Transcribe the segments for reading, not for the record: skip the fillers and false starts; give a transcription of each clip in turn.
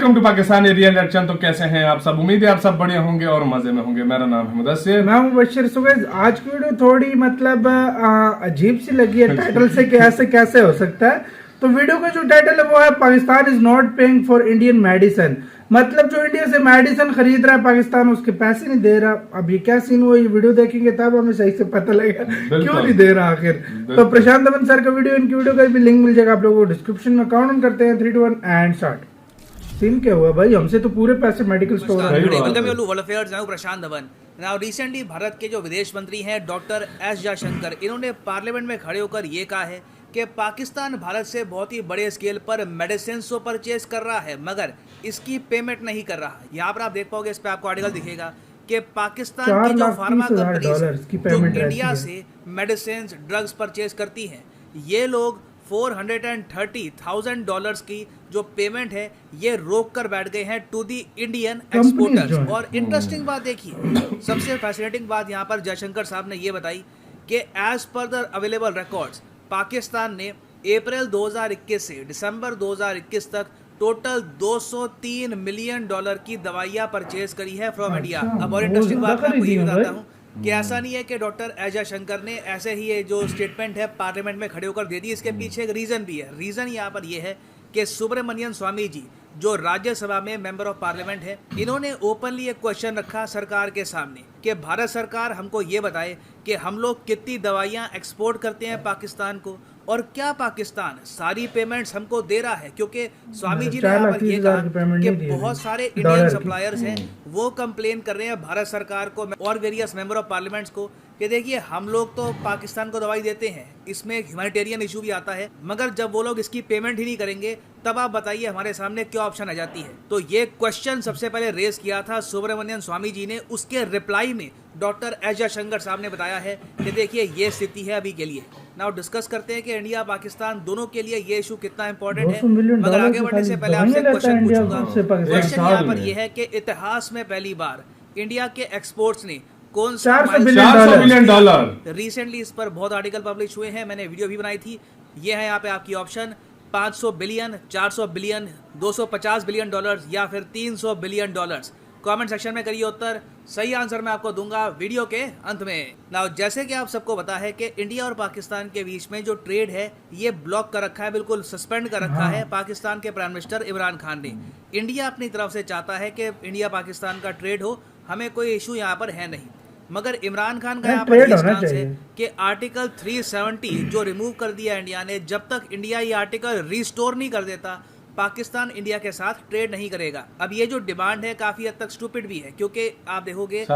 Welcome to Pakistan real reaction. तो कैसे हैं आप सब? उम्मीद है आप सब बढ़िया होंगे और मजे में होंगे। मेरा नाम है मुदस्सिर, मैं हूं बशीर सुगैज। आज की वीडियो थोड़ी मतलब अजीब सी लगी है टाइटल से कि ऐसे कैसे हो सकता है। तो वीडियो का जो टाइटल है वो है Pakistan is not paying for Indian medicine. मतलब जो इंडिया से मेडिसिन खरीद रहा है पाकिस्तान उसके पैसे नहीं दे रहा। अब ये क्या सीन हुआ, ये वीडियो देखेंगे तब हमें सही से पता लगेगा क्यों नहीं दे रहा आखिर। तो प्रशांत दमन सर का वीडियो, इनकी वीडियो का भी लिंक मिल जाएगा आप लोगों को डिस्क्रिप्शन में। काउंट ऑन करते हैं 3, 2, 1 एंड स्टार्ट। सीन क्या हुआ भाई, हमसे तो पूरे पैसे मेडिकल स्टोर प्रशांत धवन। नाउ रिसेंटली भारत के जो विदेश मंत्री हैं डॉक्टर एस जयशंकर, इन्होंने पार्लियामेंट में खड़े होकर ये कहा है कि पाकिस्तान भारत से बहुत ही बड़े स्केल पर मेडिसिन परचेज कर रहा है मगर इसकी पेमेंट नहीं कर रहा। यहाँ पर आप देख पाओगे, इस पे आपको आर्टिकल दिखेगा कि पाकिस्तान की जो फार्मा कंपनीज जो इंडिया से मेडिसिन ड्रग्स परचेज करती हैं, ये लोग $430,000 की जो पेमेंट है ये रोक कर बैठ गए हैं टू दी इंडियन एक्सपोर्टर्स। और इंटरेस्टिंग बात देखिए, सबसे फैसिनेटिंग बात यहाँ पर जयशंकर साहब ने ये बताई कि as per the available records Pakistan ने अप्रैल 2021 से दिसंबर 2021 तक टोटल $203 मिलियन की दवाइयाँ परचेज करी है फ्रॉम इंडिया। अब और इंटरेस्टिंग बात मैं आपको ये बताता हूँ कि ऐसा नहीं है कि डॉक्टर एस जयशंकर ने ऐसे ही ये जो स्टेटमेंट है पार्लियामेंट में खड़े होकर दे दी। इसके पीछे एक रीज़न भी है। रीज़न यहाँ पर ये है कि सुब्रमण्यम स्वामी जी जो राज्यसभा में मेंबर ऑफ पार्लियामेंट है, इन्होंने ओपनली एक क्वेश्चन रखा सरकार के सामने कि भारत सरकार हमको ये बताए कि हम लोग कितनी दवाइयाँ एक्सपोर्ट करते हैं पाकिस्तान को और क्या पाकिस्तान सारी पेमेंट्स हमको दे रहा है। क्योंकि स्वामी जी ने यहाँ पर ये कहा कि बहुत सारे इंडियन सप्लायर्स हैं वो कंप्लेन कर रहे हैं भारत सरकार को और वेरियस मेंबर ऑफ पार्लियामेंट्स को कि देखिए हम लोग तो पाकिस्तान को दवाई देते हैं, इसमें एक ह्यूमैनिटेरियन इशू भी आता है, मगर जब वो लोग इसकी पेमेंट ही नहीं करेंगे तब आप बताइए हमारे सामने क्या ऑप्शन आ जाती है। तो ये क्वेश्चन सबसे पहले रेज किया था सुब्रमण्यम स्वामी जी ने। उसके रिप्लाई में डॉक्टर एस जयशंकर साहब ने बताया है कि देखिए ये स्थिति है अभी के लिए। नाउ डिस्कस करते हैं कि इंडिया पाकिस्तान दोनों के लिए ये इशू कितना इंपॉर्टेंट है। मगर आगे बढ़ने से पहले आपसे क्वेश्चन पूछूंगा। क्वेश्चन यहाँ पर यह है कि इतिहास में पहली बार इंडिया के एक्सपोर्ट्स ने कौन सा $400 बिलियन रिसेंटली इस पर बहुत आर्टिकल पब्लिश हुए हैं, मैंने वीडियो भी बनाई थी। ये है यहाँ पे आपकी ऑप्शन 500 बिलियन, 400 बिलियन, $250 बिलियन या फिर $300 बिलियन। कमेंट सेक्शन में करिए उत्तर। सही आंसर मैं आपको दूंगा वीडियो के अंत में। नाउ जैसे कि आप सबको पता है कि इंडिया और पाकिस्तान के बीच में जो ट्रेड है ये ब्लॉक कर रखा है, बिल्कुल सस्पेंड कर रखा है पाकिस्तान के प्राइम मिनिस्टर इमरान खान ने। इंडिया अपनी तरफ से चाहता है कि इंडिया पाकिस्तान का ट्रेड हो, हमें कोई इशू यहाँ पर है नहीं, मगर इमरान खान का यहाँ पर स्टांस है कि आर्टिकल 370 जो रिमूव कर दिया इंडिया ने, जब तक इंडिया ये आर्टिकल रिस्टोर नहीं कर देता पाकिस्तान इंडिया के साथ ट्रेड नहीं करेगा। अब ये जो डिमांड है काफी हद तक स्टूपिड भी है, क्योंकि आप देखोगे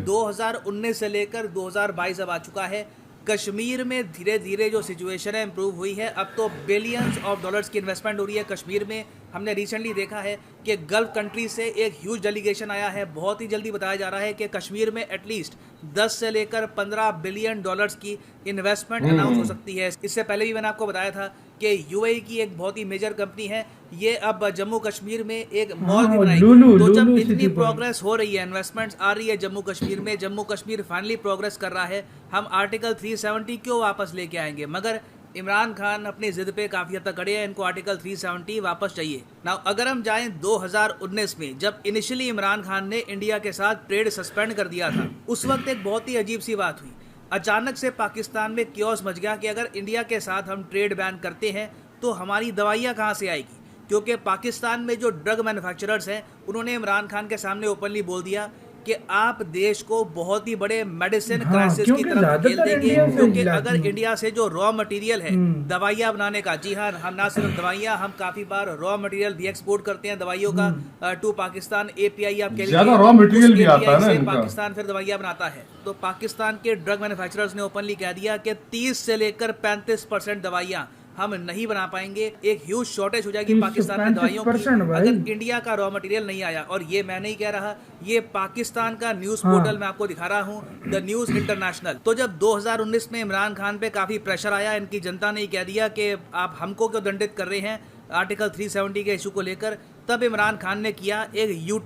2019 से लेकर 2022 अब आ चुका है। कश्मीर में धीरे धीरे जो सिचुएशन है इम्प्रूव हुई है। अब तो बिलियंस ऑफ डॉलर्स की इन्वेस्टमेंट हो रही है कश्मीर में। हमने रिसेंटली देखा है कि गल्फ कंट्री से एक ह्यूज डेलीगेशन आया है। बहुत ही जल्दी बताया जा रहा है कि कश्मीर में एटलीस्ट 10 से लेकर $15 बिलियन की इन्वेस्टमेंट अनाउंस हो सकती है। इससे पहले भी मैंने आपको बताया था कि यूएई की एक बहुत ही मेजर कंपनी है, ये अब जम्मू कश्मीर में एक मॉल भी बनाएगी। तो जब इतनी प्रोग्रेस हो रही है, इन्वेस्टमेंट्स आ रही है जम्मू कश्मीर में, जम्मू कश्मीर फाइनली प्रोग्रेस कर रहा है, हम आर्टिकल 370 क्यों वापस लेके आएंगे? मगर इमरान खान अपनी जिद पे काफी हद तक अड़े हैं, इनको आर्टिकल 370 वापस चाहिए। नाउ अगर हम जाएं 2019 में, जब इनिशियली इमरान खान ने इंडिया के साथ ट्रेड सस्पेंड कर दिया था, उस वक्त एक बहुत ही अजीब सी बात हुई। अचानक से पाकिस्तान में क्योस मच गया कि अगर इंडिया के साथ हम ट्रेड बैन करते हैं तो हमारी दवाइयाँ कहाँ से आएगी? क्योंकि पाकिस्तान में जो ड्रग मैन्युफैक्चरर्स हैं उन्होंने इमरान खान के सामने ओपनली बोल दिया कि आप देश को बहुत ही बड़े मेडिसिन क्राइसिस की तरफ धकेल देंगे, क्योंकि अगर इंडिया से जो रॉ मटेरियल है दवाइयाँ बनाने का, जी हाँ, हम ना सिर्फ दवाइयाँ, हम काफी बार रॉ मटेरियल भी एक्सपोर्ट करते हैं दवाइयों का टू पाकिस्तान। एपीआई आप कह लीजिए, रॉ मटेरियल भी आता है ना, पाकिस्तान फिर दवाइयाँ बनाता है। तो पाकिस्तान के ड्रग मैन्युफैक्चरर्स ने ओपनली कह दिया कि 30 से लेकर 35% दवाइयाँ हम नहीं बना पाएंगे। एक ह्यूज शॉर्टेज हो जाएगी पाकिस्तान में दवाइयों की अगर इंडिया का रॉ मटेरियल नहीं आया। और ये मैं नहीं कह रहा, ये पाकिस्तान का न्यूज़ पोर्टल मैं आपको दिखा रहा हूँ, द न्यूज़ इंटरनेशनल। तो जब 2019 में इमरान खान पे काफ़ी प्रेशर आया, इनकी जनता ने कह दिया कि आप हमको क्यों दंडित कर रहे हैं आर्टिकल 370 के इशू को लेकर, तब इमरान खान ने किया एक यू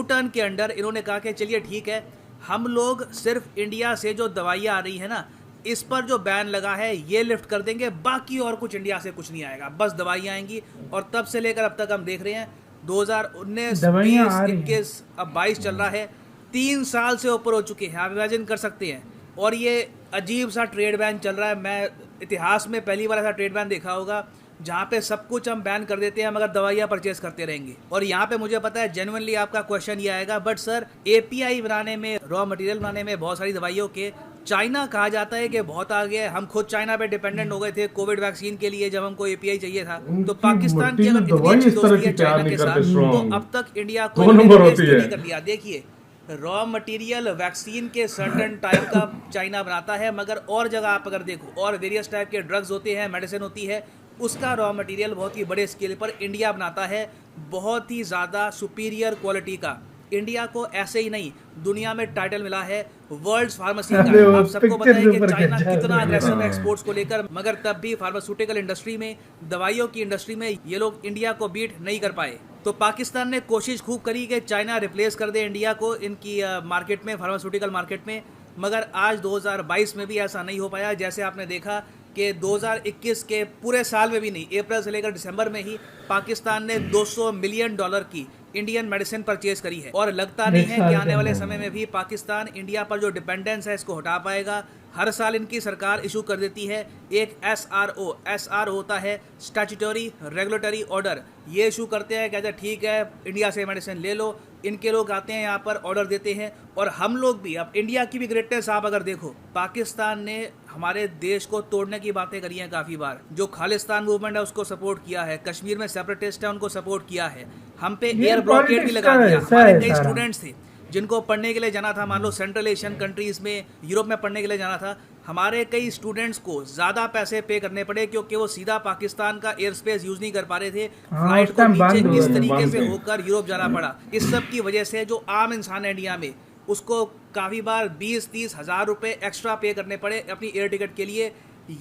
टर्न के अंडर इन्होंने कहा कि चलिए ठीक है, हम लोग सिर्फ इंडिया से जो दवाइयाँ आ रही है ना, इस पर जो बैन लगा है ये लिफ्ट कर देंगे, बाकी और कुछ इंडिया से कुछ नहीं आएगा, बस दवाइयाँ आएंगी। और तब से लेकर अब तक हम देख रहे हैं 2019, दवाइयाँ 20, आ रही हैं। 21, अब 22 चल रहा है, 3 साल से ऊपर हो चुके हैं, आप इमेजिन कर सकते हैं। और ये अजीब सा ट्रेड बैन चल रहा है। मैं इतिहास में पहली बार ऐसा ट्रेड बैन देखा होगा जहाँ पे सब कुछ हम बैन कर देते हैं मगर दवाइयाँ परचेज करते रहेंगे। और यहाँ पे मुझे पता है जेन्युइनली आपका क्वेश्चन ये आएगा, बट सर एपीआई बनाने में, रॉ मटेरियल बनाने में बहुत सारी दवाइयों के चाइना कहा जाता है कि बहुत आगे है। हम खुद चाइना पे डिपेंडेंट हो गए थे कोविड वैक्सीन के लिए, जब हमको एपीआई चाहिए था। तो उनकी पाकिस्तान की मट्टी में अगर इतनी दवाई अच्छी इस तरह दोस्ती की है तैयार चाइना नहीं के करते, साथ, strong। तो अब तक इंडिया को दो नंबर होती नहीं है। कर लिया। देखिए रॉ मटेरियल वैक्सीन के सर्टेन टाइप का चाइना बनाता है, मगर और जगह आप अगर देखो और वेरियस टाइप के ड्रग्स होते हैं, मेडिसिन होती है, उसका रॉ मटेरियल बहुत ही बड़े स्केल पर इंडिया बनाता है, बहुत ही ज़्यादा सुपीरियर क्वालिटी का। इंडिया को ऐसे ही नहीं दुनिया में टाइटल मिला है वर्ल्ड फार्मेसी का। अरे वो आप सबको पता है picture कि ऊपर चाइना गजब कितना है। अग्रेसिव है एक्सपोर्ट्स को लेकर, मगर तब भी फार्मास्यूटिकल इंडस्ट्री में, दवाइयों की इंडस्ट्री में ये लोग इंडिया को बीट नहीं कर पाए। तो पाकिस्तान ने कोशिश खूब करी कि चाइना रिप्लेस कर दे इंडिया को इनकी मार्केट में, फार्मास्यूटिकल मार्केट में, मगर आज 2022 में भी ऐसा नहीं हो पाया। जैसे आपने देखा कि 2021 के पूरे साल में भी नहीं, अप्रैल से लेकर दिसंबर में ही पाकिस्तान ने $200 मिलियन की इंडियन मेडिसिन परचेज करी है। और लगता नहीं है कि आने वाले समय में भी पाकिस्तान इंडिया पर जो डिपेंडेंस है इसको हटा पाएगा। हर साल इनकी सरकार इशू कर देती है एक SRO होता है स्टैट्यूटरी रेगुलेटरी ऑर्डर, ये इशू करते हैं, कहते हैं ठीक है इंडिया से मेडिसिन ले लो। इनके लोग आते हैं यहाँ पर ऑर्डर देते हैं, और हम लोग भी, अब इंडिया की भी ग्रेटनेस आप अगर देखो, पाकिस्तान ने हमारे देश को तोड़ने की बातें करी हैं काफ़ी बार। जो खालिस्तान मूवमेंट है उसको सपोर्ट किया है, कश्मीर में सेपरेटिस्ट है उनको सपोर्ट किया है, हम पे एयर ब्लॉकेड भी लगा दिया। हमारे कई स्टूडेंट्स थे जिनको पढ़ने के लिए जाना था, मान लो सेंट्रल एशियन कंट्रीज़ में, यूरोप में पढ़ने के लिए जाना था, हमारे कई स्टूडेंट्स को ज़्यादा पैसे पे करने पड़े क्योंकि वो सीधा पाकिस्तान का एयर स्पेस यूज़ नहीं कर पा रहे थे। फ्लाइट को नीचे किस तरीके से होकर यूरोप जाना पड़ा। इस सब की वजह से जो आम इंसान है इंडिया में, उसको काफ़ी बार 20-30 हज़ार रुपये एक्स्ट्रा पे करने पड़े अपनी एयर टिकट के लिए।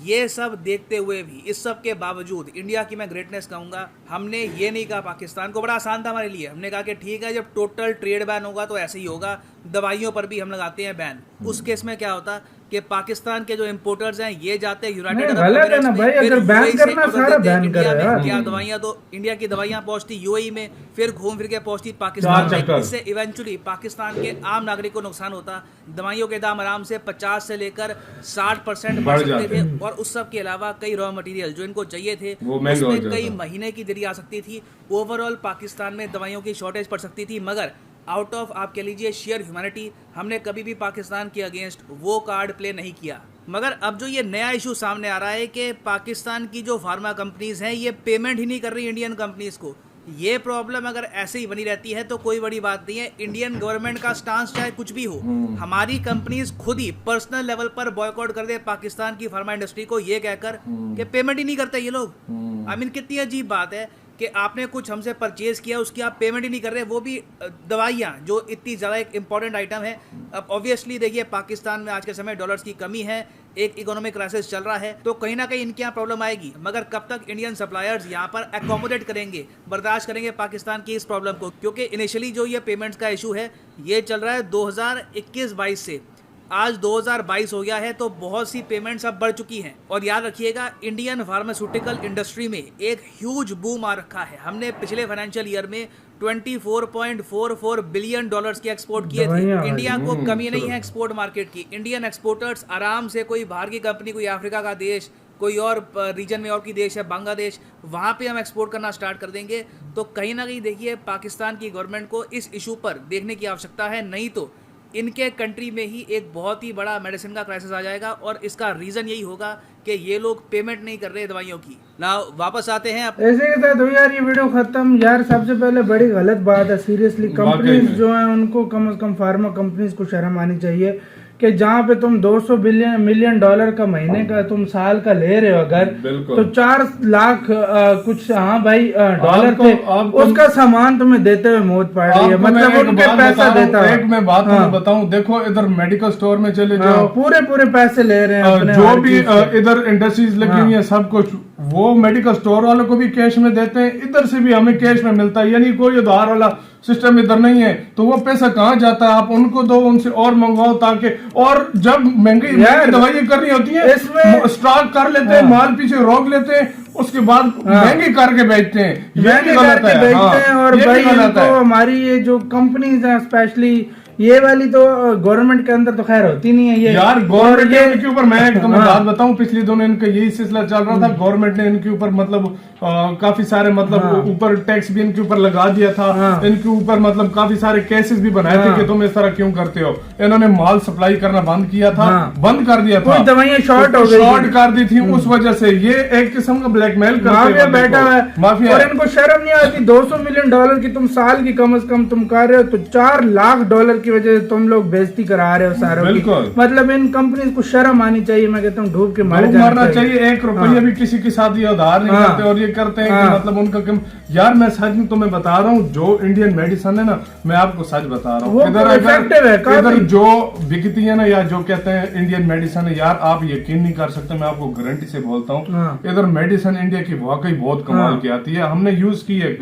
ये सब देखते हुए भी, इस सब के बावजूद इंडिया की मैं ग्रेटनेस कहूँगा, हमने ये नहीं कहा पाकिस्तान को, बड़ा आसान था हमारे लिए, हमने कहा कि ठीक है जब टोटल ट्रेड बैन होगा तो ऐसे ही होगा, दवाइयों पर भी हम लगाते हैं बैन। उस केस में क्या होता कि पाकिस्तान के जो इंपोर्टर्स हैं ये जाते हैं यूनाइटेड अरब गलत है ना भाई, अगर बैन करना सारा बैन कर रहा है। क्या दवाइयाँ, तो इंडिया की दवाइयाँ पहुँचती यूएई में, फिर घूम फिर के पहुँचती पाकिस्तान में। इससे इवेंचुअली पाकिस्तान के आम नागरिक को नुकसान होता। दवाइयों के दाम आराम से 50 से लेकर 60% बढ़ सकते थे, और उस सब के अलावा कई रॉ मटेरियल जो इनको चाहिए थे उसमें कई महीने की देरी आ सकती थी। ओवरऑल पाकिस्तान में दवाइयों की शॉर्टेज पड़ सकती थी, मगर आउट ऑफ आप कह लीजिए शेयर ह्यूमैनिटी, हमने कभी भी पाकिस्तान के अगेंस्ट वो कार्ड प्ले नहीं किया। मगर अब जो ये नया इशू सामने आ रहा है कि पाकिस्तान की जो फार्मा कंपनीज हैं ये पेमेंट ही नहीं कर रही इंडियन कंपनीज को, ये प्रॉब्लम अगर ऐसे ही बनी रहती है तो कोई बड़ी बात नहीं है। इंडियन गवर्नमेंट का स्टांस चाहे कुछ भी हो, हमारी कंपनीज खुद ही पर्सनल लेवल पर बॉयकॉट कर दे पाकिस्तान की फार्मा इंडस्ट्री को, ये कहकर कि पेमेंट ही नहीं करते ये लोग। आई मीन कितनी अजीब बात है कि आपने कुछ हमसे परचेज किया, उसकी आप पेमेंट ही नहीं कर रहे, वो भी दवाइयाँ जो इतनी ज़्यादा एक इंपॉर्टेंट आइटम है। अब ऑब्वियसली देखिए पाकिस्तान में आज के समय डॉलर्स की कमी है, एक इकोनॉमिक क्राइसिस चल रहा है, तो कहीं ना कहीं इनके यहाँ प्रॉब्लम आएगी, मगर कब तक इंडियन सप्लायर्स यहाँ पर एकोमोडेट करेंगे, बर्दाश्त करेंगे पाकिस्तान की इस प्रॉब्लम को। क्योंकि इनिशियली जो ये पेमेंट्स का इशू है ये चल रहा है 2021-22 से, आज 2022 हो गया है, तो बहुत सी पेमेंट्स अब बढ़ चुकी हैं। और याद रखिएगा इंडियन फार्मास्यूटिकल इंडस्ट्री में एक ह्यूज बूम आ रखा है। हमने पिछले फाइनेंशियल ईयर में $24.44 बिलियन की एक्सपोर्ट किए थे। इंडिया को कमी नहीं है एक्सपोर्ट मार्केट की। इंडियन एक्सपोर्टर्स आराम से, कोई बाहर की कंपनी, कोई अफ्रीका का देश, कोई और रीजन में और की देश है, बांग्लादेश, वहाँ पे हम एक्सपोर्ट करना स्टार्ट कर देंगे। तो कहीं ना कहीं देखिए पाकिस्तान की गवर्नमेंट को इस इशू पर देखने की आवश्यकता है, नहीं तो इनके कंट्री में ही एक बहुत ही बड़ा मेडिसिन का क्राइसिस आ जाएगा। और इसका रीजन यही होगा कि ये लोग पेमेंट नहीं कर रहे दवाइयों की। ना वापस आते हैं ऐसे के साथ हो यार ये वीडियो खत्म। यार सबसे पहले बड़ी गलत बात है सीरियसली, कंपनीज जो है उनको कम से कम फार्मा कंपनीज को शर्म आनी चाहिए कि जहाँ पे तुम $200 मिलियन का महीने का तुम साल का ले रहे हो अगर, तो 4 लाख कुछ हाँ भाई डॉलर थे, उसका सामान तुम्हें देते हुए मौत पड़ रही है। मतलब उनके पैसा देता है। एक मैं बात बताऊं, देखो इधर मेडिकल स्टोर में चले जाओ, पूरे पैसे ले रहे हैं जो भी इधर इंडस्ट्रीज लगी हुई है, सब कुछ वो मेडिकल स्टोर वालों को भी कैश में देते हैं, इधर से भी हमें कैश में मिलता है, यानी कोई उधार वाला सिस्टम इधर नहीं है। तो वो पैसा कहाँ जाता है? आप उनको दो, उनसे और मंगवाओ, ताकि और जब महंगी दवाइयाँ करनी होती है इसमें स्टॉक कर लेते हैं, माल पीछे रोक लेते हैं, उसके बाद महंगी करके बेचते हैं, ये महंगे भी गलत करके है। बेचते हैं। और ये भी भाई गलत इनको है। हमारी ये जो कंपनीज हैं स्पेशली ये वाली तो गवर्नमेंट के अंदर तो खैर होती नहीं है ये यार और गवर्नमेंट के ऊपर मैं एक तुम्हें हाँ। बात बताऊं, पिछले दिनों इनका यही सिलसिला चल रहा था। गवर्नमेंट ने इनके ऊपर मतलब काफी सारे मतलब ऊपर टैक्स भी इनके ऊपर लगा दिया था। इनके ऊपर मतलब काफी सारे केसेस भी बनाए थे कि तुम इस तरह क्यों करते हो। इन्होंने माल सप्लाई करना बंद किया था, बंद कर दिया था, कुछ दवाइयां शॉर्ट हो गई शॉर्ट कर दी थी। उस वजह से ये एक किस्म का ब्लैकमेल माफिया बैठा हुआ है माफिया और इनको शर्म नहीं आती। 200 मिलियन डॉलर की तुम साल की कम से कम तुम कर रहे हो तो 4 लाख डॉलर की वजह से तुम लोग बेइज्जती करा रहे हो सारों की। बिल्कुल। मतलब इन कंपनीज को शर्म आनी चाहिए। मैं कहता हूँ डूब के मरना चाहिए। 1 रुपया भी किसी के साथ ये उधार नहीं करते और ये करते हैं कि मतलब उनका यार मैं सच में तुम्हें बता रहा हूँ, जो इंडियन मेडिसिन है ना, मैं आपको सच बता रहा हूँ, इधर जो बिकती है ना, या जो कहते हैं इंडियन मेडिसिन है, यार आप यकीन नहीं कर सकते, मैं आपको गारंटी से बोलता हूँ, इधर मेडिसिन इंडिया की वाकई बहुत कमाल की आती है। हमने यूज की है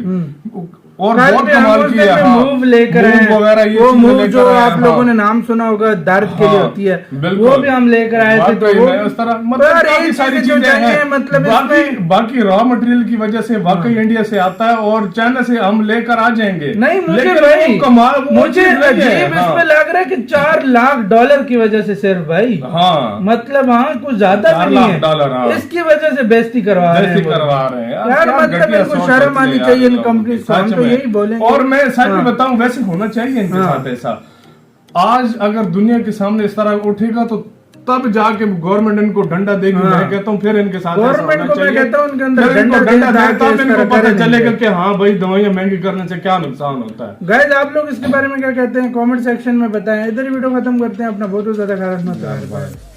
और बहुत कमाल की है। मूव लेकर वगैरह वो मूव जो आप लोगों ने नाम सुना होगा दर्द के लिए होती है, वो भी हम लेकर आए थे। तो वो उस तरह मतलब काफी सारी चीजें हैं। मतलब बाकी रॉ मटेरियल की वजह से वाकई इंडिया से आता है और चाइना से हम लेकर आ जाएंगे। नहीं मुझे मुझे अजीब इसमें लग रहा है कि 4 लाख डॉलर की वजह से सिर्फ भाई। हाँ मतलब हाँ कुछ ज्यादा भी नहीं है $4 इसकी वजह से बेइज्जती करवा रहे हैं यार। मतलब इनको शर्म आनी चाहिए इन कंपनी को। हम तो यही बोलेंगे। और मैं सच में बताऊं, वैसे होना चाहिए इनके साथ ऐसा। आज अगर दुनिया के सामने इस तरह उठेगा तो तब जाके गवर्नमेंट इनको डंडा देगी। मैं कहता हूँ फिर इनके साथ गवर्नमेंट को मैं कहता हूँ उनके अंदर डंडा दे, तब इनको पता चलेगा कि हाँ भाई दवाइयां महंगी करने से क्या नुकसान होता है। गाइस आप लोग इसके बारे में क्या कहते हैं कमेंट सेक्शन में बताएं। इधर वीडियो खत्म करते हैं। अपना बहुत ज्यादा ख्याल रखना।